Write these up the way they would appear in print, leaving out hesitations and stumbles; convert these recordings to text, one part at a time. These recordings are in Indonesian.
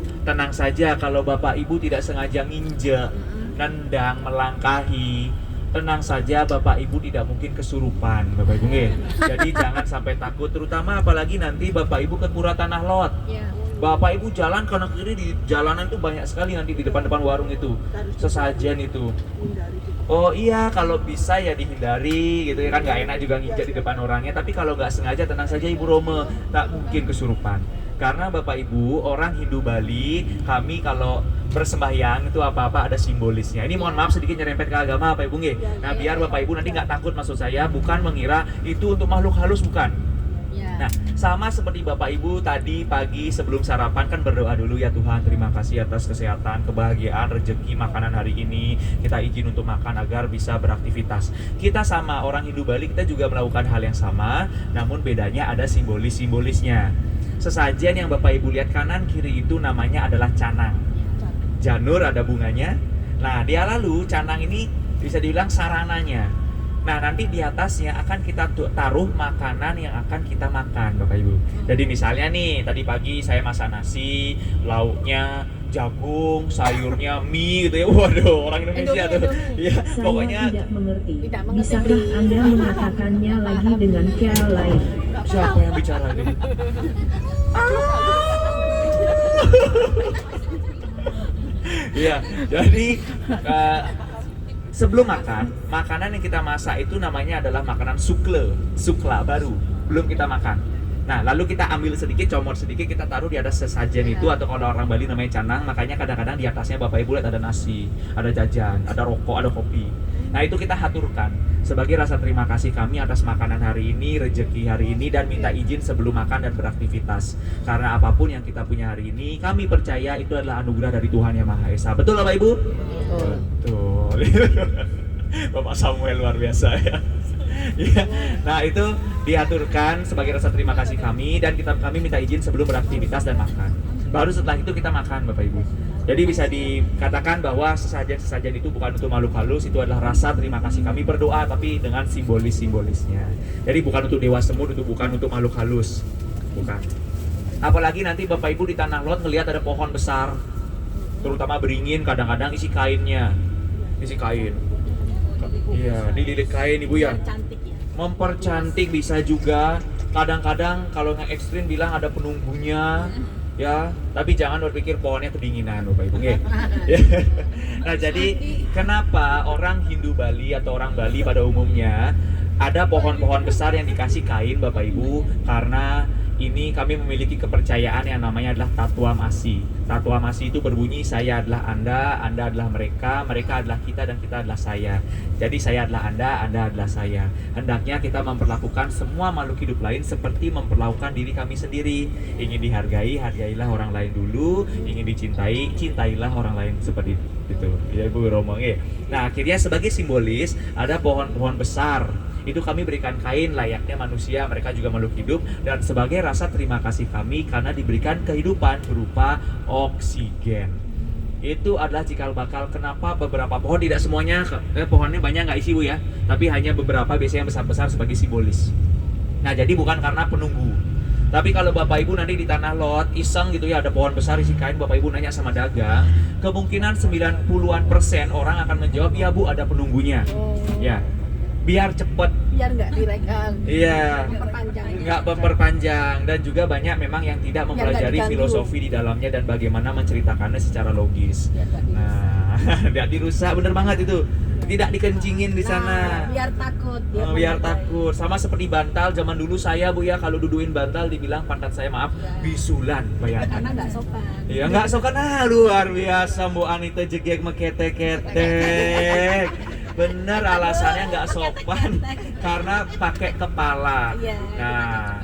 tenang saja kalau Bapak Ibu tidak sengaja nginjek, nendang, melangkahi. Tenang saja Bapak Ibu tidak mungkin kesurupan, Bapak Ibu nggih. Jadi jangan sampai takut, terutama apalagi nanti Bapak Ibu ke pura tanah lot. Bapak Ibu jalan kanan kiri di jalanan itu banyak sekali nanti di depan-depan warung itu, sesajen itu. Oh iya, kalau bisa ya dihindari gitu ya kan, nggak enak juga nginjak di depan orangnya. Tapi kalau nggak sengaja tenang saja Ibu Rome, tak mungkin kesurupan. Karena Bapak Ibu orang Hindu Bali, kami kalau bersembahyang itu apa-apa ada simbolisnya. Ini mohon maaf sedikit nyerempet ke agama Bapak Ibu nggih. Nah biar Bapak Ibu nanti nggak takut, maksud saya bukan mengira itu untuk makhluk halus, bukan. Nah, sama seperti Bapak Ibu tadi pagi sebelum sarapan kan berdoa dulu, ya Tuhan terima kasih atas kesehatan, kebahagiaan, rezeki, makanan hari ini. Kita izin untuk makan agar bisa beraktivitas. Kita sama orang Hindu Bali, kita juga melakukan hal yang sama, namun bedanya ada simbolisnya. Sesajen yang Bapak Ibu lihat kanan kiri itu namanya adalah canang. Janur ada bunganya. Nah, dia lalu canang ini bisa dibilang sarananya. Nah, nanti di atasnya akan kita taruh makanan yang akan kita makan, Bapak Ibu. Jadi misalnya nih, tadi pagi saya masak nasi, lauknya jagung, sayurnya mie gitu ya. Waduh, orang Indonesia tuh. Ya, pokoknya tidak mengerti. mengerti. Bisakah Anda mengatakannya lagi dengan cara lain? siapa yang bicara ini? Iya, jadi sebelum makan, makanan yang kita masak itu namanya adalah makanan sukla baru, belum kita makan. Nah, lalu kita ambil sedikit, comot sedikit, kita taruh di atas sesajen itu, atau kalau orang Bali namanya canang. Makanya kadang-kadang di atasnya Bapak Ibu lihat ada nasi, ada jajan, ada rokok, ada kopi. Nah, itu kita haturkan sebagai rasa terima kasih kami atas makanan hari ini, rezeki hari ini, dan minta izin sebelum makan dan beraktivitas. Karena apapun yang kita punya hari ini, kami percaya itu adalah anugerah dari Tuhan Yang Maha Esa. Betul Bapak Ibu? Betul. Bapak Samuel luar biasa ya. Ya. Nah, itu diaturkan sebagai rasa terima kasih kami, dan kami minta izin sebelum beraktivitas dan makan. Baru setelah itu kita makan, Bapak Ibu. Jadi bisa dikatakan bahwa sesajen itu bukan untuk makhluk halus, itu adalah rasa terima kasih kami berdoa, tapi dengan simbolisnya. Jadi bukan untuk dewa semut, itu bukan untuk makhluk halus, bukan. Apalagi nanti Bapak Ibu di tanah lot ngelihat ada pohon besar, terutama beringin, kadang-kadang isi kain. Iya, dililit kain Ibu ya. Mempercantik bisa juga. Kadang-kadang kalau yang ekstrim bilang ada penunggunya. Ya, tapi jangan berpikir pohonnya kedinginan Bapak Ibu nggih. Nah, jadi kenapa orang Hindu Bali atau orang Bali pada umumnya ada pohon-pohon besar yang dikasih kain Bapak Ibu? Karena ini kami memiliki kepercayaan yang namanya adalah Tattwa Masi. Tattwa Masi itu berbunyi, saya adalah Anda adalah mereka adalah kita, dan kita adalah saya. Jadi saya adalah Anda adalah saya. Hendaknya kita memperlakukan semua makhluk hidup lain seperti memperlakukan diri kami sendiri. Ingin dihargai, hargailah orang lain dulu. Ingin dicintai, cintailah orang lain seperti itu. Ya Ibu Romo. Nah, akhirnya sebagai simbolis ada pohon-pohon besar. Itu kami berikan kain layaknya manusia, mereka juga makhluk hidup, dan sebagai rasa terima kasih kami karena diberikan kehidupan berupa oksigen. Itu adalah cikal bakal kenapa beberapa pohon, tidak semuanya, pohonnya banyak nggak isi Bu ya, tapi hanya beberapa biasanya yang besar-besar sebagai simbolis. Nah, jadi bukan karena penunggu. Tapi kalau Bapak Ibu nanti di tanah lot iseng gitu ya, ada pohon besar isi kain, Bapak Ibu nanya sama dagang, kemungkinan 90% orang akan menjawab, "Iya Bu, ada penunggunya." Ya. Biar cepet, biar nggak direkam, iya, nggak memperpanjang, dan juga banyak memang yang tidak mempelajari filosofi di dalamnya dan bagaimana menceritakannya secara logis. Nah, tidak dirusak, bener banget itu, tidak dikencingin di sana. Biar takut. Biar takut. Sama seperti bantal zaman dulu saya Bu ya, kalau duduin bantal dibilang pantat saya bisulan, bayangkan. Karena nggak sopan. Iya nggak sopan, luar biasa Bu Anita jegek meketek-ketek. Bener, alasannya nggak sopan karena pakai kepala. Nah,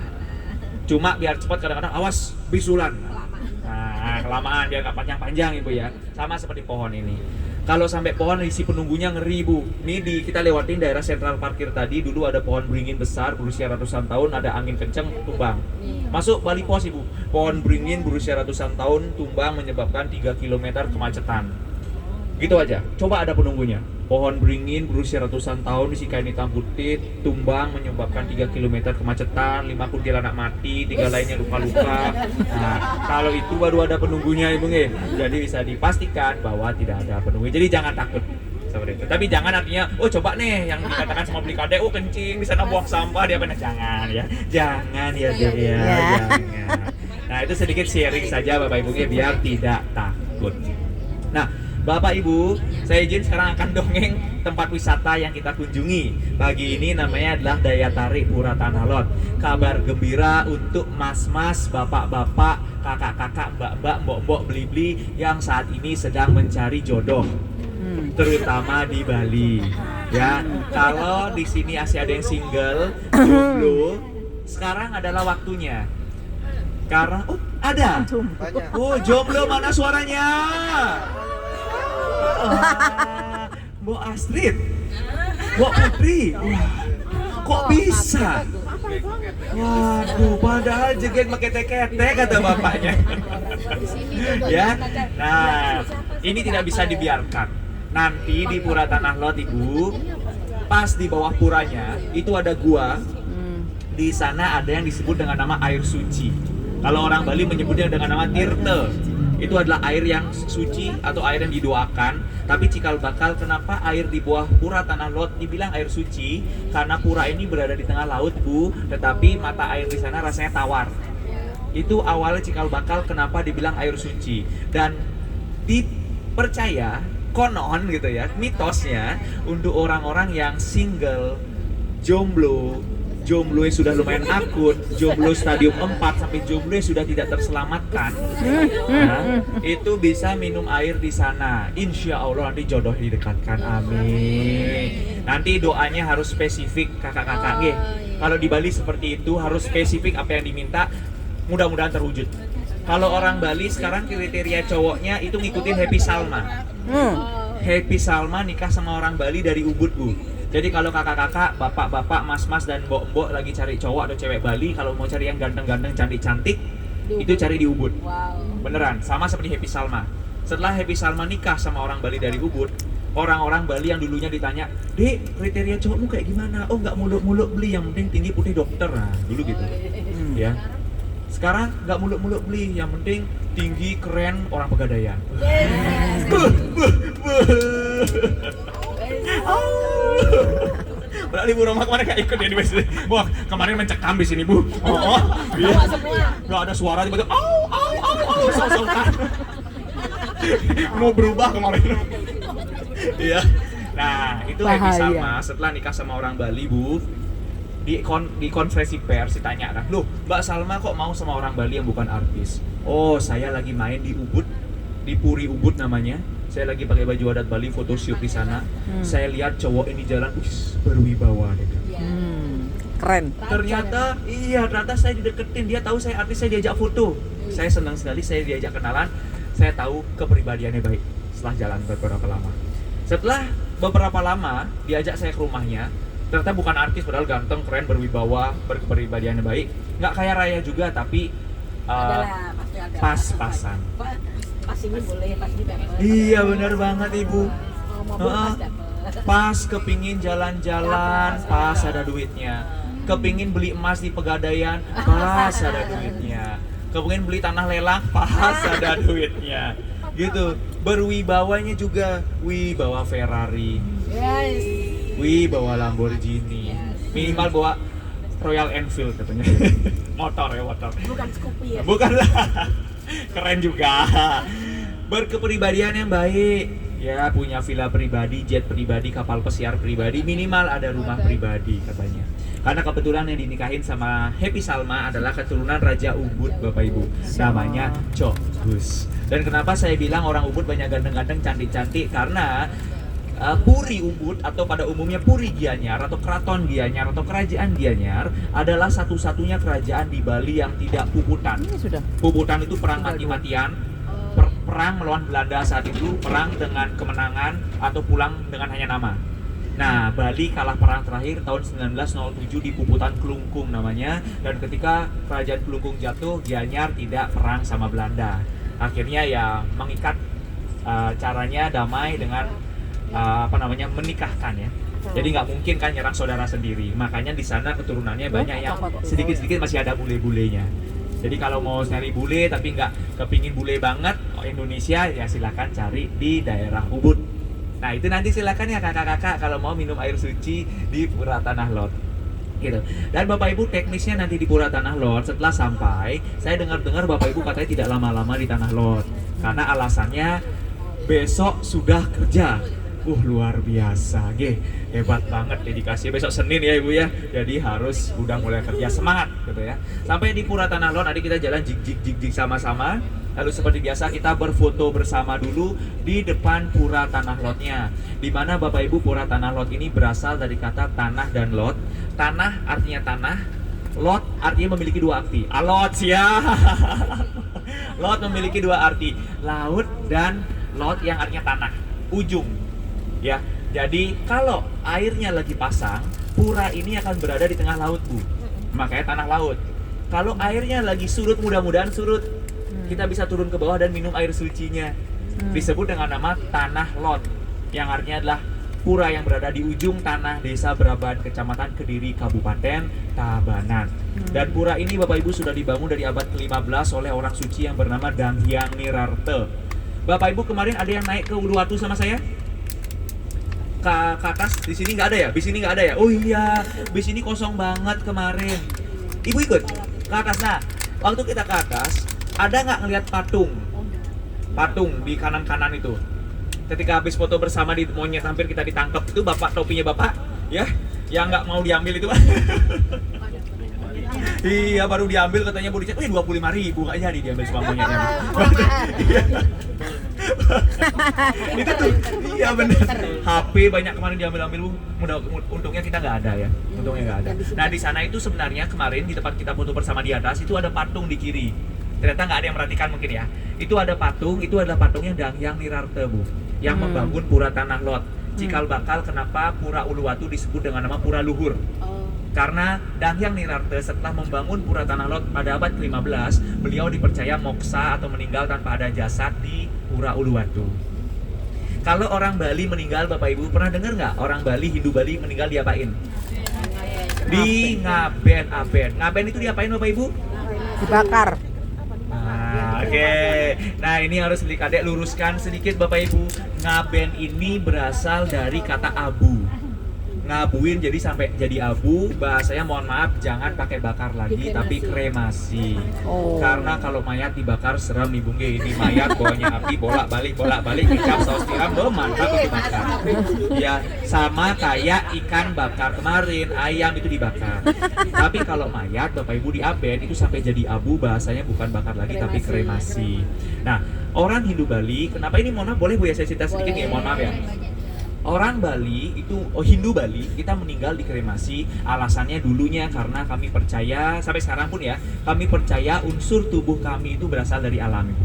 cuma biar cepat, kadang-kadang awas bisulan. Nah, kelamaan biar nggak panjang-panjang Ibu ya. Sama seperti pohon ini. Kalau sampai pohon isi penunggunya ngeri Bu. Ini kita lewatin daerah sentral parkir tadi, dulu ada pohon beringin besar berusia ratusan tahun, ada angin kenceng tumbang. Masuk Bali Pos Ibu. Pohon beringin berusia ratusan tahun tumbang menyebabkan 3 km kemacetan. Gitu aja. Coba ada penunggunya. Pohon beringin berusia ratusan tahun di kain hitam putih, tumbang menyebabkan 3 km kemacetan, 5 kuntilanak mati, 3 lainnya luka-luka. Nah, kalau itu baru ada penunggunya Ibu nggih. Jadi bisa dipastikan bahwa tidak ada penunggu. Jadi jangan takut seperti itu. Tapi jangan artinya, oh coba nih yang dikatakan sama beli kade, oh kencing di sana buang sampah dia benar, jangan ya. Jangan ya, Dek ya. Jangan. Nah, itu sedikit sharing saja Bapak Ibu biar tidak takut. Nah, Bapak Ibu, saya izin sekarang akan dongeng tempat wisata yang kita kunjungi. Pagi ini namanya adalah Daya Tarik Pura Tanah Lot. Kabar gembira untuk mas-mas, bapak-bapak, kakak-kakak, mbak-mbak, mbok-mbok, beli-beli yang saat ini sedang mencari jodoh. Terutama di Bali. Ya, kalau di sini masih ada yang single, jomblo, sekarang adalah waktunya. Karena ada. Oh, jomblo mana suaranya? Mbok Astrid, Mbok Putri, kok bisa? Waduh, padahal jeget pakai teke kata bapaknya. Ya, nah ini tidak bisa dibiarkan. Nanti di Pura Tanah Lot Ibu, pas di bawah puranya itu ada gua. Di sana ada yang disebut dengan nama air suci. Kalau orang Bali menyebutnya dengan nama tirte. Itu adalah air yang suci atau air yang didoakan. Tapi cikal bakal kenapa air di bawah Pura Tanah Lot dibilang air suci? Karena pura ini berada di tengah laut Bu, tetapi mata air di sana rasanya tawar. Itu awalnya cikal bakal kenapa dibilang air suci. Dan dipercaya, konon gitu ya, mitosnya untuk orang-orang yang single, jomblo yang sudah lumayan akut, jomblo stadium 4 sampai jomblo yang sudah tidak terselamatkan, nah, itu bisa minum air di sana. Insya Allah nanti jodoh didekatkan, amin. Nanti doanya harus spesifik kakak-kakak, nggih. Kalau di Bali seperti itu harus spesifik apa yang diminta, mudah-mudahan terwujud. Kalau orang Bali sekarang kriteria cowoknya itu ngikutin Happy Salma. Happy Salma nikah sama orang Bali dari Ubud Bu. Jadi kalau kakak-kakak, bapak-bapak, mas-mas dan mbok-mbok lagi cari cowok atau cewek Bali, kalau mau cari yang ganteng-ganteng, cantik-cantik, itu cari di Ubud. Beneran, sama seperti Happy Salma. Setelah Happy Salma nikah sama orang Bali dari Ubud, orang-orang Bali yang dulunya ditanya, "Dek, kriteria cowokmu kayak gimana?" "Oh, nggak muluk-muluk beli, yang penting tinggi putih dokter." Nah, dulu gitu. Ya. Sekarang nggak muluk-muluk beli, yang penting tinggi keren orang Pegadaian. Berarti Bu Roma kemarin gak ikut ya di BSD. Wah, kemarin mencekam di sini Bu. Iya. Gak ada suara tiba-tiba. Sok-sokan. Mau berubah kemarin. Iya. Nah, itu Happy Salma setelah nikah sama orang Bali Bu. Di konferensi pers ditanya kan, "Loh, Mbak Salma kok mau sama orang Bali yang bukan artis?" "Oh, saya lagi main di Ubud, di Puri Ubud namanya. Saya lagi pakai baju adat Bali, photoshoot di sana. Saya lihat cowok ini jalan, berwibawa deh." Keren. Ternyata saya dideketin, dia tahu saya artis, saya diajak foto. Saya senang sekali, saya diajak kenalan. Saya tahu kepribadiannya baik setelah jalan beberapa lama. Setelah beberapa lama diajak saya ke rumahnya. Ternyata bukan artis, padahal ganteng, keren, berwibawa, berkepribadiannya baik. Nggak kaya raya juga, tapi pas-pasan. Pas ini boleh, pas ini dapat. Iya benar banget Ibu. Mobil pas dapat. Pas kepingin jalan-jalan, pas ada duitnya. Kepingin beli emas di Pegadaian, pas ada duitnya. Kepingin beli tanah lelang, pas ada duitnya. Gitu. Berwibawanya juga, bawa Ferrari. Yes. Bawa Lamborghini. Minimal bawa Royal Enfield katanya. Motor. Bukan Scoopy ya. Bukanlah. Keren juga. Berkepribadian yang baik. Ya, punya villa pribadi, jet pribadi, kapal pesiar pribadi, minimal ada rumah pribadi katanya. Karena kebetulan yang dinikahin sama Happy Salma adalah keturunan Raja Ubud, Bapak Ibu. Namanya Cok Gus. Dan kenapa saya bilang orang Ubud banyak ganteng-ganteng, cantik-cantik? Karena Puri Ubud atau pada umumnya Puri Gianyar atau Keraton Gianyar atau Kerajaan Gianyar adalah satu-satunya kerajaan di Bali yang tidak puputan. Puputan itu perang mati-matian, perang melawan Belanda saat itu, perang dengan kemenangan atau pulang dengan hanya nama. Nah, Bali kalah perang terakhir tahun 1907 di Puputan Klungkung namanya, dan ketika kerajaan Klungkung jatuh, Gianyar tidak perang sama Belanda. Akhirnya ya mengikat caranya damai dengan menikahkan ya. Jadi nggak mungkin kan nyerang saudara sendiri. Makanya di sana keturunannya banyak yang sedikit-sedikit masih ada bule-bulenya. Jadi kalau mau nyari bule tapi nggak kepingin bule banget Indonesia, ya silakan cari di daerah Ubud. Nah itu nanti silakan ya kakak-kakak kalau mau minum air suci di Pura Tanah Lot gitu. Dan Bapak Ibu teknisnya nanti di Pura Tanah Lot setelah sampai, saya dengar-dengar Bapak Ibu katanya tidak lama-lama di Tanah Lot karena alasannya besok sudah kerja. Luar biasa, hebat banget dedikasi. Besok Senin ya Ibu ya, jadi harus udah mulai kerja, semangat gitu ya. Sampai di Pura Tanah Lot nanti kita jalan jig sama-sama. Lalu seperti biasa kita berfoto bersama dulu di depan Pura Tanah Lotnya. Dimana Bapak Ibu Pura Tanah Lot ini berasal dari kata tanah dan lot. Tanah artinya tanah, lot artinya memiliki dua arti. Alot ya. Lot memiliki dua arti, laut dan lot yang artinya tanah, ujung. Ya, jadi kalau airnya lagi pasang, pura ini akan berada di tengah laut Bu. Makanya tanah laut. Kalau airnya lagi surut, mudah-mudahan surut, kita bisa turun ke bawah dan minum air sucinya. Disebut dengan nama Tanah Lot, yang artinya adalah pura yang berada di ujung tanah Desa Braban, Kecamatan Kediri, Kabupaten Tabanan. Dan pura ini Bapak Ibu sudah dibangun dari abad ke-15 oleh orang suci yang bernama Danghyang Nirarte. Bapak Ibu kemarin ada yang naik ke Uluwatu sama saya? Ke atas, di sini nggak ada ya? Bis ini nggak ada ya? Oh iya, bis ini kosong banget kemarin. Ibu ikut ke atas. Nah, waktu kita ke atas, ada nggak ngelihat patung di kanan itu? Ketika habis foto bersama di monyet hampir kita ditangkap itu, bapak topinya bapak, ya, yang nggak mau diambil itu. Iya, baru diambil katanya mau dicek, 25.000 nggak jadi diambil semua monyetnya. Itu tuh, iya benar. HP banyak kemarin diambil-ambil Bu. Untungnya kita nggak ada ya. Untungnya nggak ada. Nah di sana itu sebenarnya kemarin di tempat kita foto bersama di atas itu ada patung di kiri. Ternyata nggak ada yang merhatikan mungkin ya. Itu ada patung, itu adalah patungnya Danghyang Nirarte Bu, yang membangun Pura Tanah Lot. Cikal bakal kenapa Pura Uluwatu disebut dengan nama Pura Luhur. Karena Danghyang Nirarte setelah membangun Pura Tanah Lot pada abad ke-15, beliau dipercaya moksa atau meninggal tanpa ada jasad di Pura Uluwatu. Kalau orang Bali meninggal, Bapak Ibu pernah dengar nggak orang Bali, Hindu Bali meninggal diapain? Di ngaben. Ngaben itu diapain Bapak Ibu? Dibakar. Oke. Nah ini harus adik luruskan sedikit Bapak Ibu. Ngaben ini berasal dari kata abu. Ngabuin jadi sampai jadi abu, bahasanya mohon maaf jangan pakai bakar lagi tapi kremasi. Karena kalau mayat dibakar serem nih Bung Ge, ini mayat bawanya api bolak-balik kicap saus tiram mantap itu bakar. Ya sama kayak ikan bakar kemarin, ayam itu dibakar. Tapi kalau mayat Bapak Ibu di aben itu sampai jadi abu, bahasanya bukan bakar lagi tapi kremasi. Nah, orang Hindu Bali, kenapa ini mohon maaf boleh Bu ya saya cerita sedikit ya, mohon maaf ya. Orang Bali itu, Hindu Bali, kita meninggal dikremasi. Alasannya dulunya karena kami percaya, sampai sekarang pun ya, kami percaya unsur tubuh kami itu berasal dari alam itu.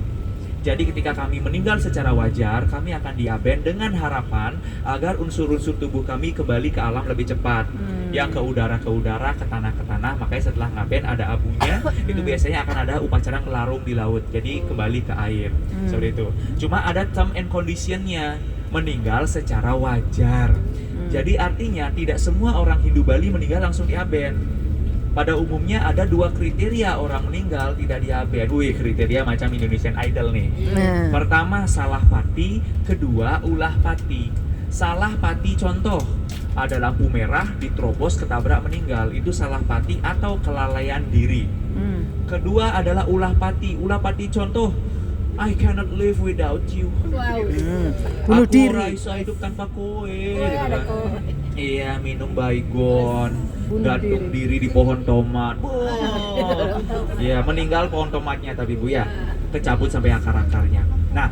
Jadi ketika kami meninggal secara wajar, kami akan diaben dengan harapan agar unsur-unsur tubuh kami kembali ke alam lebih cepat. Yang ke udara, ke tanah. Makanya setelah ngaben ada abunya, itu biasanya akan ada upacara ngelarung di laut. Jadi kembali ke air, seperti itu. Cuma ada term and conditionnya, meninggal secara wajar. Jadi artinya tidak semua orang Hindu Bali meninggal langsung diaben. Pada umumnya ada dua kriteria orang meninggal tidak diaben. Kriteria macam Indonesian Idol nih. Pertama salah pati, kedua ulah pati. Salah pati contoh ada lampu merah diterobos ketabrak meninggal, itu salah pati atau kelalaian diri. Kedua adalah ulah pati. Ulah pati contoh I cannot live without you. Bunuh Aku diri. ora iso hidup tanpa kowe. Gitu kan. Iya, minum baygon, gantung diri di pohon tomat. Iya, meninggal pohon tomatnya tapi Bu ya, kecabut sampai akar-akarnya. Nah,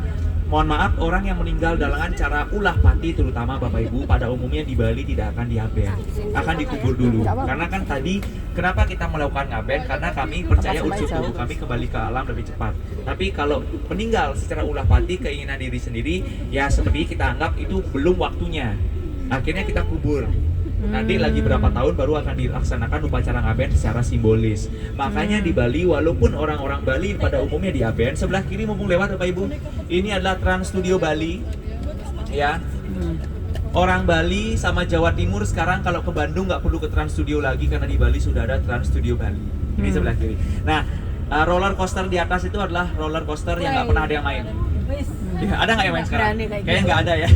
mohon maaf orang yang meninggal dengan cara ulah pati terutama Bapak Ibu pada umumnya di Bali tidak akan diaben, akan dikubur dulu. Karena kan tadi kenapa kita melakukan ngaben? Karena kami percaya unsur tubuh kami kembali ke alam lebih cepat. Tapi kalau meninggal secara ulah pati keinginan diri sendiri, ya seperti kita anggap itu belum waktunya. Akhirnya kita kubur. Nanti lagi berapa tahun baru akan dilaksanakan upacara ngaben secara simbolis. Makanya di Bali, walaupun orang-orang Bali pada umumnya di Aben, sebelah kiri mumpung lewat Bapak Ibu, ini adalah Trans Studio Bali, ya. Orang Bali sama Jawa Timur sekarang kalau ke Bandung nggak perlu ke Trans Studio lagi karena di Bali sudah ada Trans Studio Bali. Ini sebelah kiri. Nah, roller coaster di atas itu adalah roller coaster yang nggak pernah ada yang main. Ya, ada nggak yang main sekarang? Kayaknya nggak ada ya.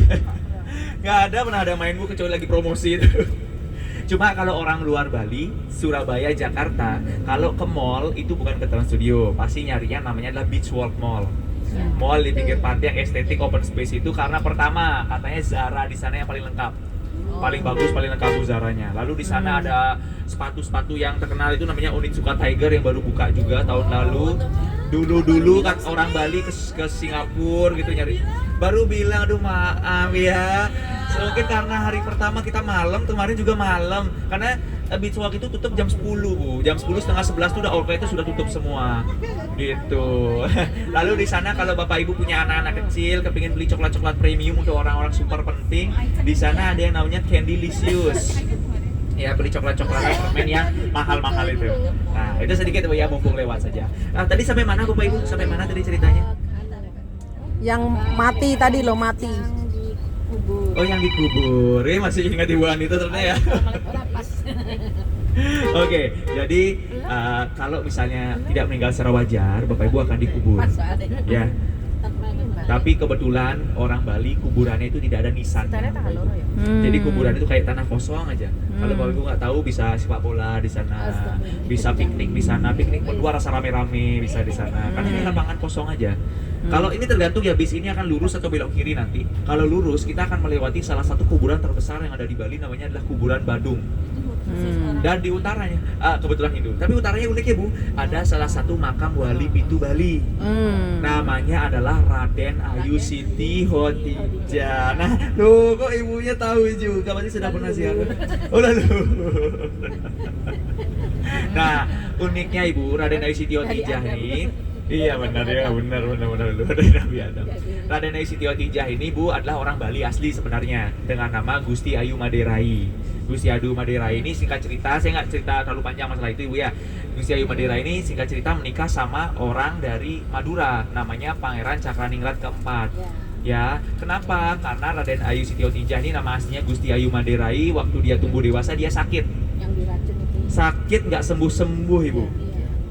Nggak ada pernah ada yang main Bu kecuali lagi promosi itu. Cuma kalau orang luar Bali, Surabaya, Jakarta, kalau ke mall itu bukan ke Trans Studio, pasti nyarinya namanya adalah Beach World Mall. Mall di pinggir pantai yang estetik open space itu karena pertama katanya Zara di sana yang paling lengkap, paling bagus, paling lengkap Bu Zaranya. Lalu di sana ada sepatu-sepatu yang terkenal itu namanya Onitsuka Tiger yang baru buka juga tahun lalu. Dulu kan orang Bali ke Singapura gitu nyari, baru bilang aduh maaf ya. Mungkin karena hari pertama kita malam, kemarin juga malam karena Beach Walk itu tutup jam 10 Bu. Jam 10 setengah 11 tuh udah outlet itu sudah tutup semua. Gitu. Lalu di sana kalau Bapak Ibu punya anak-anak kecil kepingin beli coklat-coklat premium untuk orang-orang super penting, di sana ada yang namanya Candylicious. Ya, beli coklat-coklat permen yang mahal-mahal itu. Nah, itu sedikit Bu ya, mumpung lewat saja. Nah, tadi sampai mana Bapak Ibu? Sampai mana tadi ceritanya? Yang mati tadi loh, mati. Oh, yang dikubur. Masih ingat Ibu Anita ternyata ya. Oke, jadi kalau misalnya tidak meninggal secara wajar, Bapak Ibu akan dikubur. Ya. Tapi kebetulan orang Bali kuburannya itu tidak ada nisannya. Jadi kuburan itu kayak tanah kosong aja. Kalau Bapak Ibu nggak tahu bisa sepak bola di sana, bisa piknik di sana, piknik berdua rasa rame-rame bisa di sana. Karena ini lapangan kosong aja. Kalau ini tergantung ya bis ini akan lurus atau belok kiri nanti. Kalau lurus kita akan melewati salah satu kuburan terbesar yang ada di Bali namanya adalah kuburan Badung. Dan di utaranya, kebetulan Hindu. Tapi utaranya unik ya Bu, ada salah satu makam wali Pitu Bali. Namanya adalah Raden Ayu Siti Hotija. Nah, loh kok ibunya tahu juga, pasti sudah pernah ziarah. Oh lalu. Nah, uniknya Ibu, Raden Ayu Siti Hotija ini, iya benar ya, benar dari Nabi Adam. Raden Ayu Siti Hotija ini Bu adalah orang Bali asli sebenarnya dengan nama Gusti Ayu Maderai. Gusti Ayu Maderai ini singkat cerita, saya nggak cerita terlalu panjang masalah itu Ibu ya. Gusti Ayu Maderai ini singkat cerita menikah sama orang dari Madura, namanya Pangeran Cakraningrat keempat. Ya, kenapa? Karena Raden Ayu Siti Hotija ini nama aslinya Gusti Ayu Maderai. Waktu dia tumbuh dewasa dia sakit. Yang diracun itu. Sakit nggak sembuh-sembuh Ibu.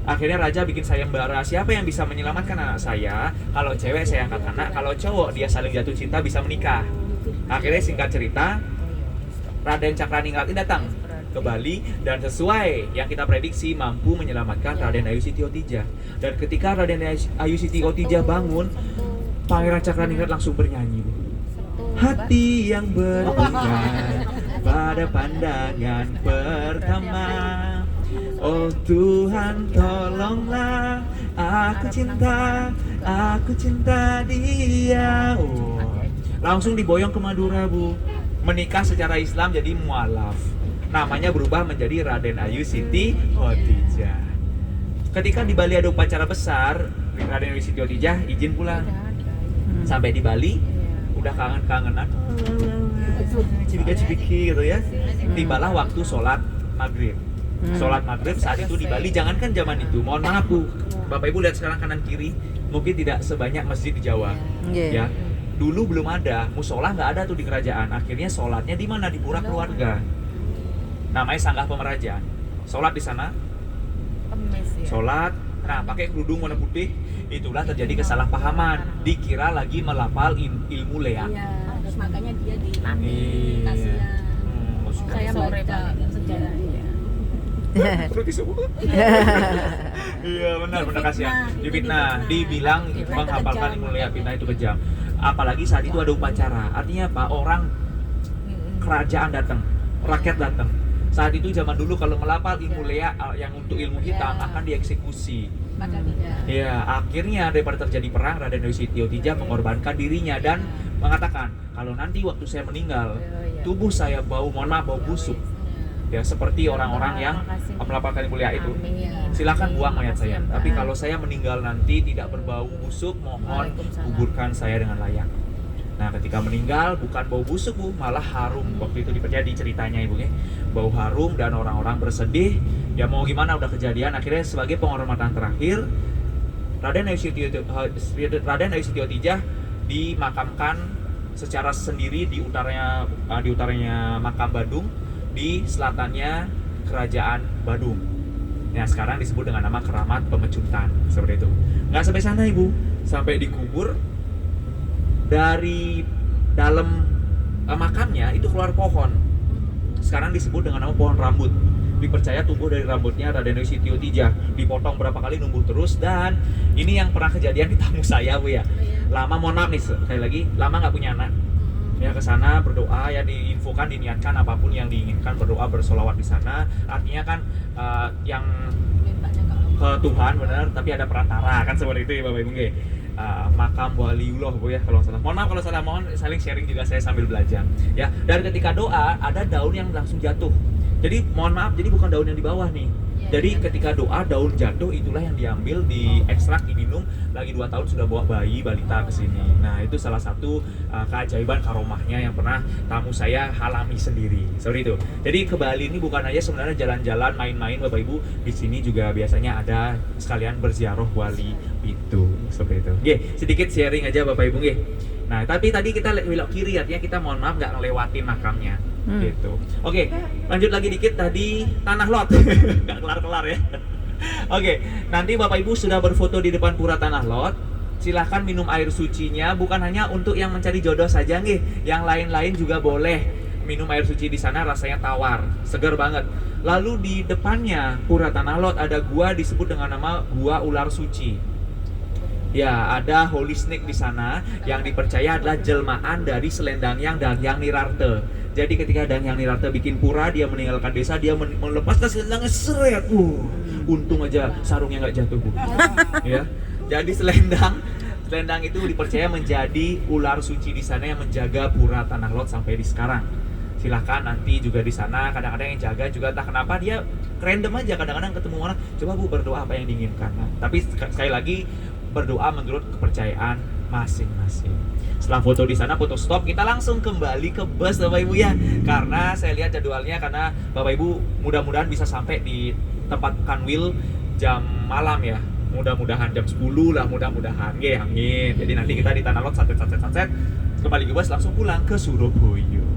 Akhirnya raja bikin sayembara, siapa yang bisa menyelamatkan anak saya? Kalau cewek saya angkat anak, kalau cowok dia saling jatuh cinta bisa menikah. Akhirnya singkat cerita, Raden Cakraningrat ini datang ke Bali dan sesuai yang kita prediksi mampu menyelamatkan Raden Ayu Siti Hotija. Dan ketika Raden Ayu Siti Hotija bangun, Pangeran Cakraningrat langsung bernyanyi. Hati yang beriman pada pandangan pertama. Oh Tuhan tolonglah, aku cinta dia. Oh. Langsung diboyong ke Madura Bu, menikah secara Islam jadi mualaf. Namanya berubah menjadi Raden Ayu Siti Hotija. Ketika di Bali ada upacara besar, Raden Ayu Siti Hotija izin pulang. Sampai di Bali udah kangen-kangenan, cipika-cipiki gitu ya. Tibalah waktu sholat maghrib. Sholat maghrib saat itu di Bali, jangankan zaman itu, mohon maaf Bu, Bapak Ibu lihat sekarang kanan kiri, mungkin tidak sebanyak masjid di Jawa. Ya, dulu belum ada, musola nggak ada tuh di kerajaan. Akhirnya sholatnya di mana? Di pura keluarga. Namanya Sanggah Pemerajan. Sholat di sana. Sholat, nah pakai kerudung warna putih. Itulah terjadi kesalahpahaman. Dikira lagi melafal ilmu leak. Iya, terus makanya dia di Iya. kasihan. Saya mau sejarahnya. Perlu disebut. Iya benar kasihan. Difitnah, dibilang menghafalkan ilmu leak, fitnah itu kejam. Apalagi saat itu ada upacara. Artinya apa? Orang kerajaan datang, rakyat datang. Saat itu zaman dulu kalau melafal ilmu leak yang untuk ilmu hitam akan dieksekusi. Maka tidak. Ya, akhirnya daripada terjadi perang, Raden Ayu Siti Hotija mengorbankan dirinya dan mengatakan, kalau nanti waktu saya meninggal, tubuh saya bau busuk. Ya, seperti orang-orang yang melapalkan ilmu leak itu. Silakan buang mayat saya. Tapi kalau saya meninggal nanti tidak berbau busuk, mohon kuburkan saya dengan layak. Nah ketika meninggal bukan bau busuk Bu, malah harum. Waktu itu terjadi ceritanya Ibu ya, bau harum dan orang-orang bersedih. Ya mau gimana, udah kejadian. Akhirnya sebagai penghormatan terakhir, Raden Ayu Setiotijah dimakamkan secara sendiri di utaranya makam Badung, di selatannya kerajaan Badung. Nah sekarang disebut dengan nama Keramat Pemecutan, seperti itu. Nggak sampai sana Ibu, sampai dikubur. Dari dalam makamnya itu keluar pohon. Sekarang disebut dengan nama pohon rambut. Dipercaya tumbuh dari rambutnya Raden Ayu Setiotijah. Dipotong berapa kali, numbuh terus. Dan ini yang pernah kejadian di tamu saya Bu ya. Lama, mohon maaf nih sekali lagi, lama nggak punya anak. Ya ke sana berdoa, ya diinfokan, diniatkan apapun yang diinginkan, berdoa, bersolawat di sana. Artinya kan yang Mintanya kalau ke Tuhan benar, tapi ada perantara kan, seperti itu ya Bapak Ibu nggih. Makam waliullah Bu ya kalau salah. Mohon maaf kalau salah, mohon saling sharing juga saya sambil belajar ya. Dan ketika doa ada daun yang langsung jatuh. Jadi mohon maaf, jadi bukan daun yang di bawah nih. Jadi ketika doa daun jatuh, itulah yang diambil, diekstrak, diminum. Lagi 2 tahun sudah bawa bayi balita ke sini. Nah, itu salah satu keajaiban karomahnya yang pernah tamu saya alami sendiri. Seperti itu. Jadi ke Bali ini bukan aja sebenarnya jalan-jalan, main-main Bapak Ibu. Di sini juga biasanya ada sekalian berziarah wali itu. Seperti itu. Nggih, sedikit sharing aja Bapak Ibu nggih. Nah, tapi tadi kita belok kiri, artinya kita mohon maaf nggak ngelewatin makamnya. Gitu. Oke, lanjut lagi dikit, tadi Tanah Lot. Nggak kelar-kelar ya. Oke, nanti Bapak Ibu sudah berfoto di depan pura Tanah Lot, silahkan minum air sucinya. Bukan hanya untuk yang mencari jodoh saja nggih, yang lain-lain juga boleh minum air suci di sana, rasanya tawar, segar banget. Lalu di depannya pura Tanah Lot ada gua disebut dengan nama Gua Ular Suci. Ya, ada holy snake di sana yang dipercaya adalah jelmaan dari Selendangyang Dangyang Nirarte. Jadi ketika Dangyang Nirarte bikin pura, dia meninggalkan desa, dia melepaskan selendangnya, seret. Untung aja sarungnya nggak jatuh Bu. Ya. Jadi selendang itu dipercaya menjadi ular suci di sana yang menjaga pura Tanah Lot sampai di sekarang. Silahkan nanti juga di sana, kadang-kadang yang jaga juga entah kenapa dia random aja, kadang-kadang ketemu orang, coba Bu berdoa apa yang diinginkan. Nah, tapi sekali lagi berdoa menurut kepercayaan masing-masing. Setelah foto di sana, foto stop, kita langsung kembali ke bus Bapak Ibu ya. Karena saya lihat jadwalnya, karena Bapak Ibu mudah-mudahan bisa sampai di tempat Kanwil jam malam ya. Mudah-mudahan jam 10 lah, mudah-mudahan. Amin. Jadi nanti kita di Tanah Lot, satset, kembali ke bus langsung pulang ke Surabaya.